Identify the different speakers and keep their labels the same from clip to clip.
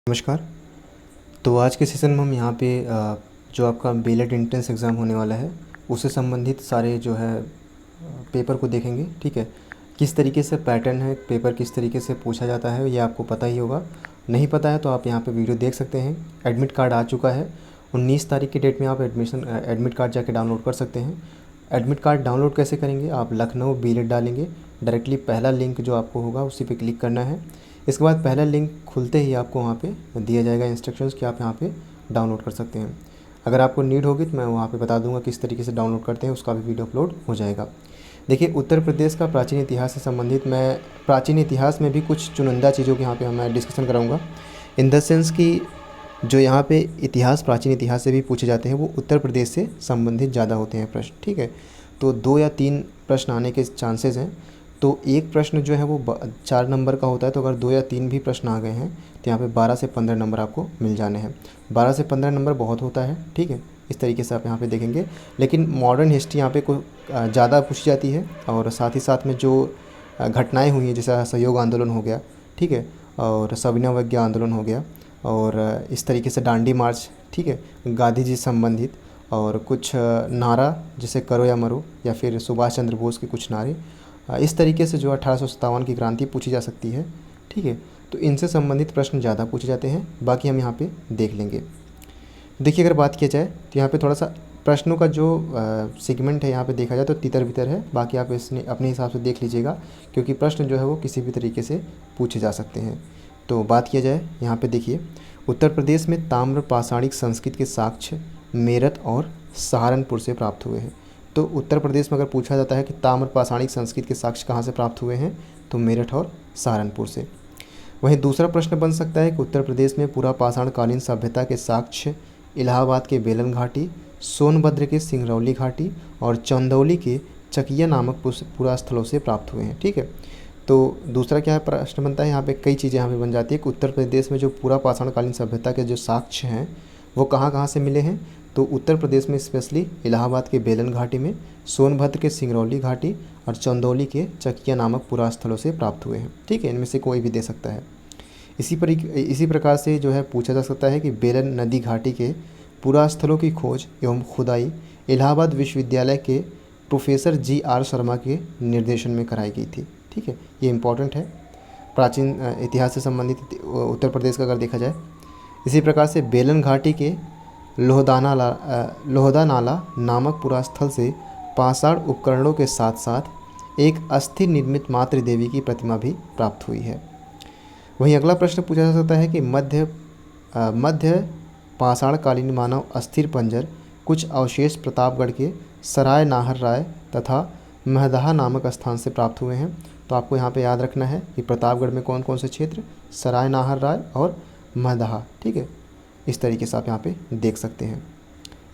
Speaker 1: नमस्कार। तो आज के सेशन में हम यहाँ पे जो आपका बीएलएड एंट्रेंस एग्ज़ाम होने वाला है उससे संबंधित सारे जो है पेपर को देखेंगे। ठीक है, किस तरीके से पैटर्न है, पेपर किस तरीके से पूछा जाता है ये आपको पता ही होगा। नहीं पता है तो आप यहाँ पे वीडियो देख सकते हैं। एडमिट कार्ड आ चुका है, 19 तारीख की डेट में आप एडमिट कार्ड जाके डाउनलोड कर सकते हैं। एडमिट कार्ड डाउनलोड कैसे करेंगे, आप लखनऊ बीएलएड डालेंगे, डायरेक्टली पहला लिंक जो आपको होगा उसी पे क्लिक करना है। इसके बाद पहला लिंक खुलते ही आपको वहाँ पे दिया जाएगा इंस्ट्रक्शंस कि आप यहाँ पे डाउनलोड कर सकते हैं। अगर आपको नीड होगी तो मैं वहाँ पे बता दूंगा किस तरीके से डाउनलोड करते हैं, उसका भी वीडियो अपलोड हो जाएगा। देखिए, उत्तर प्रदेश का प्राचीन इतिहास से संबंधित मैं प्राचीन इतिहास में भी कुछ चुनिंदा चीज़ों के यहाँ पे मैं डिस्कशन कराऊँगा। इन द सेंस कि जो यहाँ पे इतिहास, प्राचीन इतिहास से भी पूछे जाते हैं वो उत्तर प्रदेश से संबंधित ज़्यादा होते हैं प्रश्न। ठीक है, तो 2 या 3 प्रश्न आने के चांसेस हैं। तो एक प्रश्न जो है वो 4 नंबर का होता है, तो अगर 2 या 3 भी प्रश्न आ गए हैं तो यहाँ पे 12 से 15 नंबर आपको मिल जाने हैं। 12 से 15 नंबर बहुत होता है। ठीक है, इस तरीके से आप यहाँ पे देखेंगे। लेकिन मॉडर्न हिस्ट्री यहाँ पे कोई ज़्यादा पूछी जाती है, और साथ ही साथ में जो घटनाएँ हुई हैं जैसे असहयोग आंदोलन हो गया, ठीक है, और सविनय अवज्ञा आंदोलन हो गया, और इस तरीके से दांडी मार्च, ठीक है, गांधी जी से संबंधित, और कुछ नारा जैसे करो या मरो, या फिर सुभाष चंद्र बोस के कुछ नारे, इस तरीके से जो 1857 की क्रांति पूछी जा सकती है। ठीक है, तो इनसे संबंधित प्रश्न ज़्यादा पूछे जाते हैं, बाकी हम यहाँ पे देख लेंगे। देखिए, अगर बात किया जाए तो यहाँ पे थोड़ा सा प्रश्नों का जो सेगमेंट है यहाँ पे देखा जाए तो तितर बितर है, बाकी आप इसने अपने हिसाब से देख लीजिएगा, क्योंकि प्रश्न जो है वो किसी भी तरीके से पूछे जा सकते हैं। तो बात किया जाए यहाँ पे, देखिए, उत्तर प्रदेश में ताम्र पाषाणिक संस्कृति के साक्ष्य मेरठ और सहारनपुर से प्राप्त हुए हैं। तो उत्तर प्रदेश में अगर पूछा जाता है कि ताम्र पाषाणिक संस्कृति के साक्ष्य कहाँ से प्राप्त हुए हैं, तो मेरठ और सहारनपुर से। वहीं दूसरा प्रश्न बन सकता है कि उत्तर प्रदेश में पुरा पाषाण कालीन सभ्यता के साक्ष्य इलाहाबाद के बेलन घाटी, सोनभद्र के सिंगरौली घाटी और चंदौली के चकिया नामक पुरास्थलों से प्राप्त हुए हैं। ठीक है, तो दूसरा क्या है प्रश्न बनता है, यहाँ पे कई चीज़ें यहाँ पे बन जाती है कि उत्तर प्रदेश में जो पूरा पाषाण कालीन सभ्यता के जो साक्ष्य हैं वो कहाँ कहाँ से मिले हैं। तो उत्तर प्रदेश में स्पेशली इलाहाबाद के बेलन घाटी में, सोनभद्र के सिंगरौली घाटी और चंदौली के चकिया नामक पुरास्थलों से प्राप्त हुए हैं। ठीक है, इनमें से कोई भी दे सकता है। इसी प्रकार से जो है पूछा जा सकता है कि बेलन नदी घाटी के पुरास्थलों की खोज एवं खुदाई इलाहाबाद विश्वविद्यालय के प्रोफेसर GR शर्मा के निर्देशन में कराई गई थी। ठीक है, ये इम्पॉर्टेंट है प्राचीन इतिहास से संबंधित उत्तर प्रदेश का अगर देखा जाए। इसी प्रकार से बेलन घाटी के लोहदा नाला नामक पुरास्थल से पाषाण उपकरणों के साथ साथ एक अस्थि निर्मित मातृ देवी की प्रतिमा भी प्राप्त हुई है। वहीं अगला प्रश्न पूछा जा सकता है कि मध्य पाषाणकालीन मानव अस्थिर पंजर कुछ अवशेष प्रतापगढ़ के सराय नाहर राय तथा महदहा नामक स्थान से प्राप्त हुए हैं। तो आपको यहाँ पे याद रखना है कि प्रतापगढ़ में कौन कौन से क्षेत्र, सराय नाहर राय और महदहा। ठीक है, इस तरीके से आप यहाँ पे देख सकते हैं।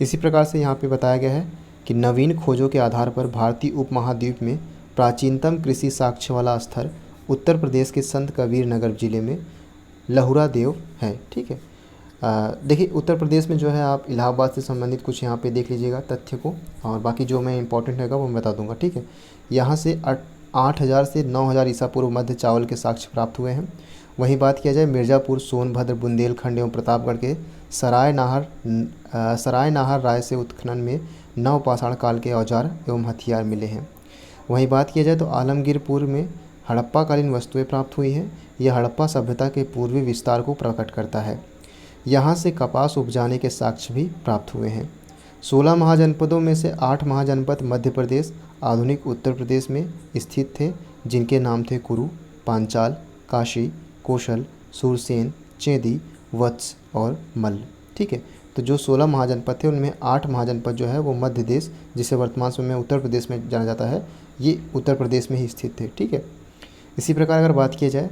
Speaker 1: इसी प्रकार से यहाँ पे बताया गया है कि नवीन खोजों के आधार पर भारतीय उपमहाद्वीप में प्राचीनतम कृषि साक्ष्य वाला स्थल उत्तर प्रदेश के संत कबीर नगर जिले में लहुरा देव है। ठीक है, देखिए, उत्तर प्रदेश में जो है आप इलाहाबाद से संबंधित कुछ यहाँ पे देख लीजिएगा तथ्य को, और बाकी जो मैं इंपॉर्टेंट रहेगा वो मैं बता दूंगा। ठीक है, यहाँ से 8000 से 9000 ईसा पूर्व मध्य चावल के साक्ष्य प्राप्त हुए हैं। वहीं बात किया जाए मिर्ज़ापुर, सोनभद्र, बुंदेलखंड एवं प्रतापगढ़ के सराय नाहर राय से उत्खनन में नवपाषाण काल के औजार एवं हथियार मिले हैं। वहीं बात किया जाए तो आलमगीरपुर में हड़प्पाकालीन वस्तुएं प्राप्त हुई हैं। यह हड़प्पा सभ्यता के पूर्वी विस्तार को प्रकट करता है। यहाँ से कपास उपजाने के साक्ष्य भी प्राप्त हुए हैं। 16 महाजनपदों में से 8 महाजनपद मध्य प्रदेश आधुनिक उत्तर प्रदेश में स्थित थे, जिनके नाम थे कुरु, पांचाल, काशी, कौशल, सूरसेन, चेदी, वत्स और मल्ल। ठीक है, तो जो 16 महाजनपद थे उनमें 8 महाजनपद जो है वो मध्य देश, जिसे वर्तमान समय में उत्तर प्रदेश में जाना जाता है, ये उत्तर प्रदेश में ही स्थित थे। ठीक है, इसी प्रकार अगर बात की जाए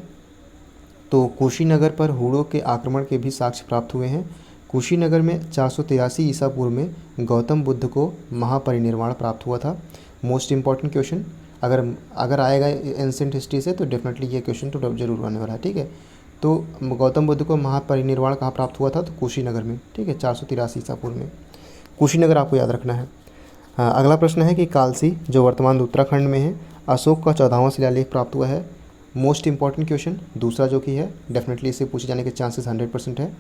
Speaker 1: तो कुशीनगर पर हुड़ों के आक्रमण के भी साक्ष्य प्राप्त हुए हैं। कुशीनगर में 483 ईसा पूर्व में गौतम बुद्ध को महापरिनिर्वाण प्राप्त हुआ था। मोस्ट इंपॉर्टेंट क्वेश्चन अगर आएगा एंशिएंट हिस्ट्री से तो डेफिनेटली ये क्वेश्चन तो जरूर आने वाला है। ठीक है, तो गौतम बुद्ध को महापरिनिर्वाण कहाँ प्राप्त हुआ था, तो कुशीनगर में। ठीक है, 483 ईसा पूर्व में कुशीनगर आपको याद रखना है। अगला प्रश्न है कि कालसी जो वर्तमान उत्तराखंड में है, अशोक का 14वां शिलालेख प्राप्त हुआ है। मोस्ट इंपॉर्टेंट क्वेश्चन दूसरा जो कि है, डेफिनेटली इससे पूछे जाने के चांसेस 100% है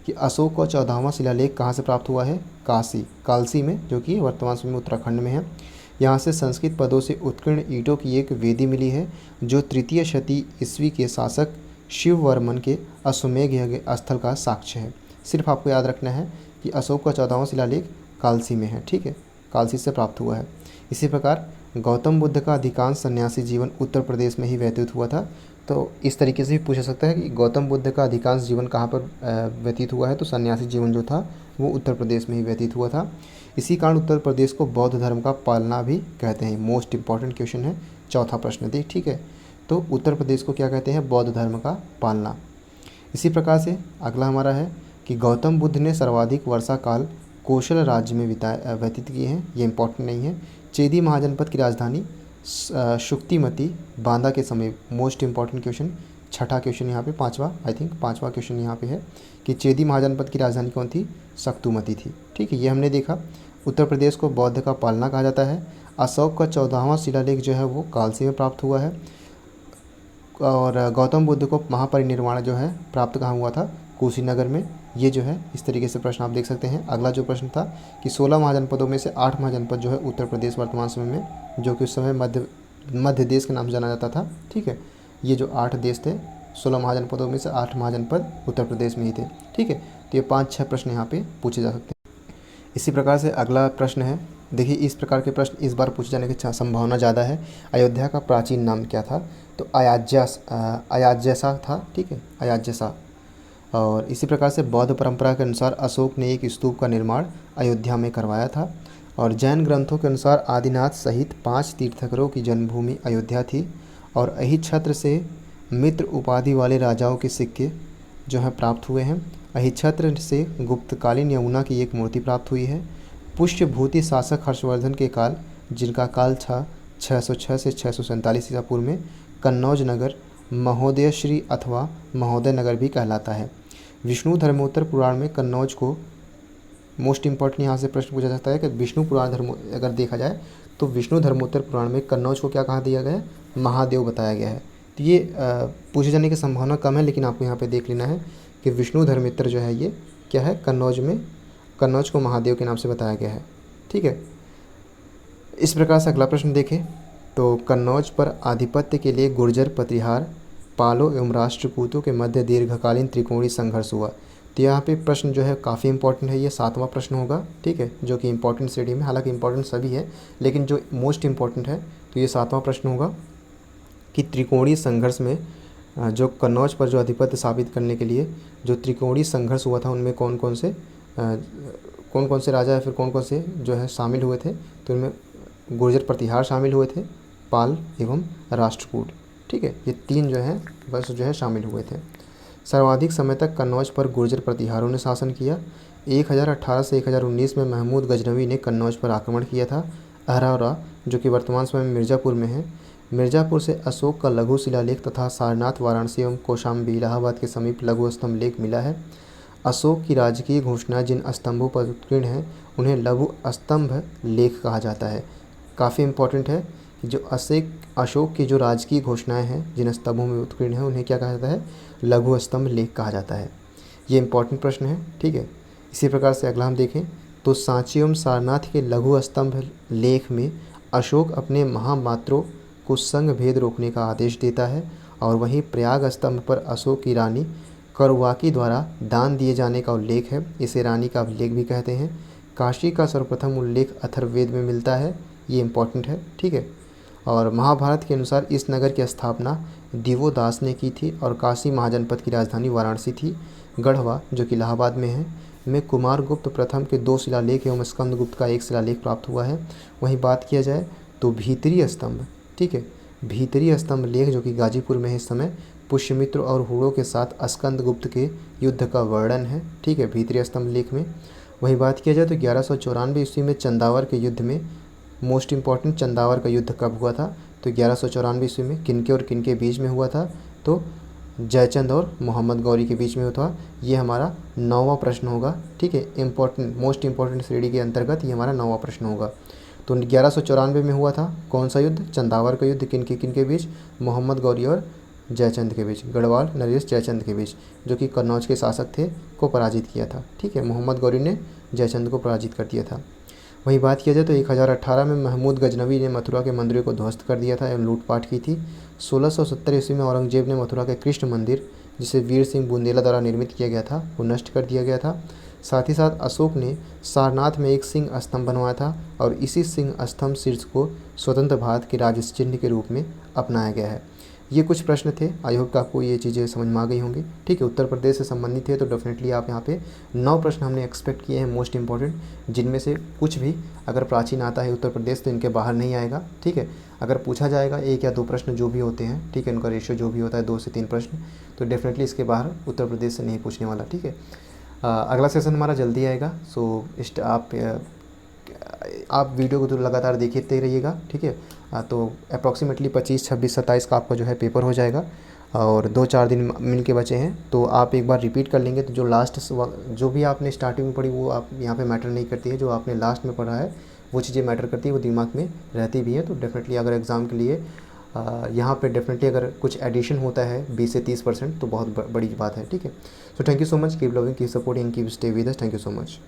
Speaker 1: कि अशोक का 14वां शिलालेख कहाँ से प्राप्त हुआ है? कालसी में, जो कि वर्तमान समय में उत्तराखंड में है। यहाँ से संस्कृत पदों से उत्कीर्ण ईंटों की एक वेदी मिली है जो तृतीय शती ईस्वी के शासक शिववर्मन के अश्वमेध यज्ञ स्थल का साक्ष्य है। सिर्फ आपको याद रखना है कि अशोक का 14वां शिलालेख कालसी में है, ठीक है, कालसी से प्राप्त हुआ है। इसी प्रकार गौतम बुद्ध का अधिकांश सन्यासी जीवन उत्तर प्रदेश में ही व्यतीत हुआ था। तो इस तरीके से भी पूछा सकता है कि गौतम बुद्ध का अधिकांश जीवन कहाँ पर व्यतीत हुआ है? तो सन्यासी जीवन जो था वो उत्तर प्रदेश में ही व्यतीत हुआ था। इसी कारण उत्तर प्रदेश को बौद्ध धर्म का पालना भी कहते हैं। मोस्ट इंपॉर्टेंट क्वेश्चन है, चौथा प्रश्न देख, ठीक है। तो उत्तर प्रदेश को क्या कहते हैं? बौद्ध धर्म का पालना। इसी प्रकार से अगला हमारा है कि गौतम बुद्ध ने सर्वाधिक वर्षा काल कौशल राज्य में व्यतीत किए हैं। ये इंपॉर्टेंट नहीं है। चेदी महाजनपद की राजधानी शुक्तिमती बांदा के समीप। मोस्ट इंपॉर्टेंट क्वेश्चन, छठा क्वेश्चन यहाँ पे, पांचवा क्वेश्चन यहाँ पे है कि चेदी महाजनपद की राजधानी कौन थी? शक्तुमती थी, ठीक है। ये हमने देखा। उत्तर प्रदेश को बौद्ध का पालना कहा जाता है। अशोक का 14वां शिलालेख जो है वो कालसी में प्राप्त हुआ है। और गौतम बुद्ध को महापरिनिर्वाण जो है प्राप्त कहाँ हुआ था? कुशीनगर में। ये जो है इस तरीके से प्रश्न आप देख सकते हैं। अगला जो प्रश्न था कि 16 महाजनपदों में से 8 महाजनपद जो है उत्तर प्रदेश वर्तमान समय में, जो कि उस समय मध्य देश के नाम से जाना जाता था, ठीक है। ये जो 8 देश थे, 16 महाजनपदों में से 8 महाजनपद उत्तर प्रदेश में ही थे, ठीक है। तो ये 5-6 प्रश्न यहाँ पे पूछे जा सकते हैं। इसी प्रकार से अगला प्रश्न है, देखिए इस प्रकार के प्रश्न इस बार पूछे जाने की संभावना ज़्यादा है। अयोध्या का प्राचीन नाम क्या था? तो अयाज्यसा था, ठीक है, अयाज्यसा। और इसी प्रकार से बौद्ध परंपरा के अनुसार अशोक ने एक स्तूप का निर्माण अयोध्या में करवाया था। और जैन ग्रंथों के अनुसार आदिनाथ सहित 5 तीर्थंकरों की जन्मभूमि अयोध्या थी। और अहिच्छत्र से मित्र उपाधि वाले राजाओं के सिक्के जो हैं प्राप्त हुए हैं। अहिच्छत्र से गुप्तकालीन यमुना की एक मूर्ति प्राप्त हुई है। पुष्यभूति शासक हर्षवर्धन के काल, जिनका काल था 606 से 647 ईसा पूर्व में, कन्नौज नगर महोदयश्री अथवा महोदय नगर भी कहलाता है। विष्णु धर्मोत्तर पुराण में कन्नौज को, मोस्ट इंपॉर्टेंट यहाँ से प्रश्न पूछा जाता है कि विष्णु पुराण धर्म अगर देखा जाए तो विष्णु धर्मोत्तर पुराण में कन्नौज को क्या कहा दिया गया है? महादेव बताया गया है। तो ये पूछे जाने की संभावना कम है, लेकिन आपको यहाँ पे देख लेना है कि विष्णु धर्मोत्तर जो है ये क्या है? कन्नौज को महादेव के नाम से बताया गया है, ठीक है। इस प्रकार से अगला प्रश्न देखें तो कन्नौज पर आधिपत्य के लिए गुर्जर, पतिहार, पालो एवं राष्ट्रकूटों के मध्य दीर्घकालीन त्रिकोणीय संघर्ष हुआ। तो यहाँ पे प्रश्न जो है काफ़ी इंपॉर्टेंट है, ये 7वां प्रश्न होगा, ठीक है, जो कि इंपॉर्टेंट श्रेणी में, हालांकि इंपॉर्टेंट सभी है लेकिन जो मोस्ट इंपॉर्टेंट है तो ये 7वां प्रश्न होगा कि त्रिकोणीय संघर्ष में जो कन्नौज पर जो आधिपत्य साबित करने के लिए जो त्रिकोणीय संघर्ष हुआ था उनमें कौन कौन से राजा या फिर कौन कौन से जो है शामिल हुए थे? तो इनमें गुर्जर, प्रतिहार शामिल हुए थे, पाल एवं राष्ट्रकूट, ठीक है। ये 3 जो हैं बस जो है शामिल हुए थे। सर्वाधिक समय तक कन्नौज पर गुर्जर प्रतिहारों ने शासन किया। 1018 से 1019 में महमूद गजनवी ने कन्नौज पर आक्रमण किया था। अहरौरा, जो कि वर्तमान समय में मिर्ज़ापुर में है, मिर्ज़ापुर से अशोक का लघु शिलालेख तथा सारनाथ, वाराणसी एवं कौशाम्बी, इलाहाबाद के समीप लघु स्तंभ लेख मिला है। अशोक की राजकीय घोषणा जिन स्तंभों पर उत्कीर्ण है उन्हें लघु स्तंभ लेख कहा जाता है। काफ़ी इंपॉर्टेंट है कि जो अशोक की जो राजकीय घोषणाएं हैं जिन स्तंभों में उत्कीर्ण है उन्हें क्या कहा जाता है? लघु स्तंभ लेख कहा जाता है। ये इंपॉर्टेंट प्रश्न है, ठीक है। इसी प्रकार से अगला हम देखें तो सांची एवं सारनाथ के लघु स्तंभ लेख में अशोक अपने महामात्रों को संघ भेद रोकने का आदेश देता है। और वहीं प्रयाग स्तंभ पर अशोक की रानी करवाकी द्वारा दान दिए जाने का उल्लेख है, इसे रानी का अभिलेख भी कहते हैं। काशी का सर्वप्रथम उल्लेख अथर्ववेद में मिलता है, ये इंपॉर्टेंट है, ठीक है। और महाभारत के अनुसार इस नगर की स्थापना दिवोदास ने की थी और काशी महाजनपद की राजधानी वाराणसी थी। गढ़वा, जो कि इलाहाबाद में है, में कुमारगुप्त प्रथम के 2 शिलालेख एवं स्कंदगुप्त का 1 शिलालेख प्राप्त हुआ है। वहीं बात किया जाए तो भीतरी स्तंभ, ठीक है, भीतरी स्तंभ लेख जो कि गाजीपुर में है इस समय, पुष्यमित्र और हुड़ों के साथ स्कंदगुप्त के युद्ध का वर्णन है, ठीक है, भीतरी स्तंभ लेख में। वहीं बात किया जाए तो 1194 ईस्वी में चंदावर के युद्ध में, मोस्ट इंपॉर्टेंट, चंदावर का युद्ध कब हुआ था? तो 1194 ईस्वी में किनके और किनके बीच में हुआ था? तो जयचंद और मोहम्मद गौरी के बीच में हुआ था। ये हमारा 9वां प्रश्न होगा, ठीक है, इंपॉर्टेंट, मोस्ट इंपॉर्टेंट श्रेणी के अंतर्गत ये हमारा 9वां प्रश्न होगा। तो 1194 में हुआ था कौन सा युद्ध? चंदावर का युद्ध। किनके बीच? मोहम्मद गौरी और जयचंद के बीच, गढ़वाल नरेश जयचंद के बीच, जो कि कन्नौज के शासक थे, को पराजित किया था। ठीक है, मोहम्मद गौरी ने जयचंद को पराजित कर दिया था। वहीं बात किया जाए तो 1018 में महमूद गजनवी ने मथुरा के मंदिरों को ध्वस्त कर दिया था एवं लूटपाट की थी। 1670 ईस्वी में औरंगजेब ने मथुरा के कृष्ण मंदिर, जिसे वीर सिंह बुंदेला द्वारा निर्मित किया गया था, वो नष्ट कर दिया गया था। साथ ही साथ अशोक ने सारनाथ में एक सिंह स्तंभ बनवाया था और इसी सिंह स्तंभ शीर्ष को स्वतंत्र भारत के राज्य चिन्ह के रूप में अपनाया गया है। ये कुछ प्रश्न थे, आई होप कि आपको ये चीज़ें समझ में आ गई होंगी। ठीक है, उत्तर प्रदेश से संबंधित है तो डेफिनेटली आप यहाँ पे 9 प्रश्न हमने एक्सपेक्ट किए हैं मोस्ट इंपॉर्टेंट, जिनमें से कुछ भी अगर प्राचीन आता है उत्तर प्रदेश तो इनके बाहर नहीं आएगा। ठीक है, अगर पूछा जाएगा 1 या 2 प्रश्न जो भी होते हैं, ठीक है, उनका रेशियो जो भी होता है 2 से 3 प्रश्न, तो डेफिनेटली इसके बाहर उत्तर प्रदेश से नहीं पूछने वाला। ठीक है, अगला सेशन हमारा जल्दी आएगा। सो आप वीडियो को तो लगातार देखते रहिएगा। ठीक है, तो अप्रॉक्सीमेटली 25, 26, 27 का आपका जो है पेपर हो जाएगा और 2-4 दिन मिल के बचे हैं, तो आप एक बार रिपीट कर लेंगे तो जो लास्ट जो भी आपने स्टार्टिंग में पढ़ी वो आप यहाँ पे मैटर नहीं करती है, जो आपने लास्ट में पढ़ा है वो चीज़ें मैटर करती है, वो दिमाग में रहती भी है। तो डेफिनेटली अगर एग्ज़ाम के लिए यहाँ पे डेफिनेटली अगर कुछ एडिशन होता है 20 से 30% तो बहुत बड़ी बात है। ठीक है, so thank you so much, keep loving, keep supporting, keep stay with us, thank you so much.